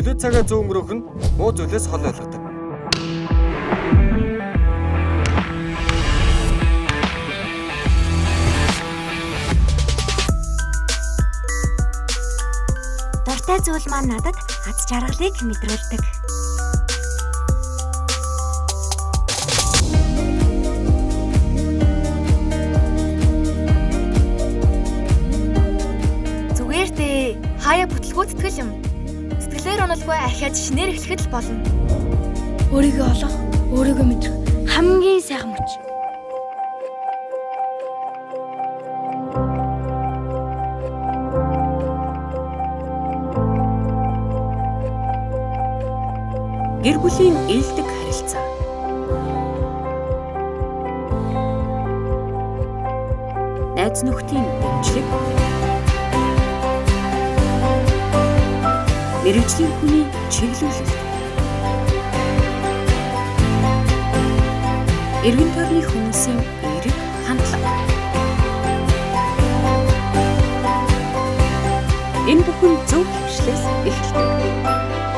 Төлөө цагаа зөв өнгөрөөх нь муу зүйлээс хол ойлгодог. Дуртай зүйл маань надад аз жаргалыг мэдрүүлдэг. Зүгээр дээ. Хаяа бүтлгүүцтгэл юм. Сэтгэлээр уналгүй ахиад шинээр эхлэхэд л болно. Өөрийгөө олох, өөрийгөө мэдрэх хамгийн сайхан мөч. Гэр бүлийн ээлдэг харилцаа. Найз нөхдийн дэмжлэг. Мэргэжлийн хүний чиглүүлэлт. Эргэн тойрны хүмүүсийн эерэг хандлага. Энэ бүхэн зөв хвшлээс эхэлдэг.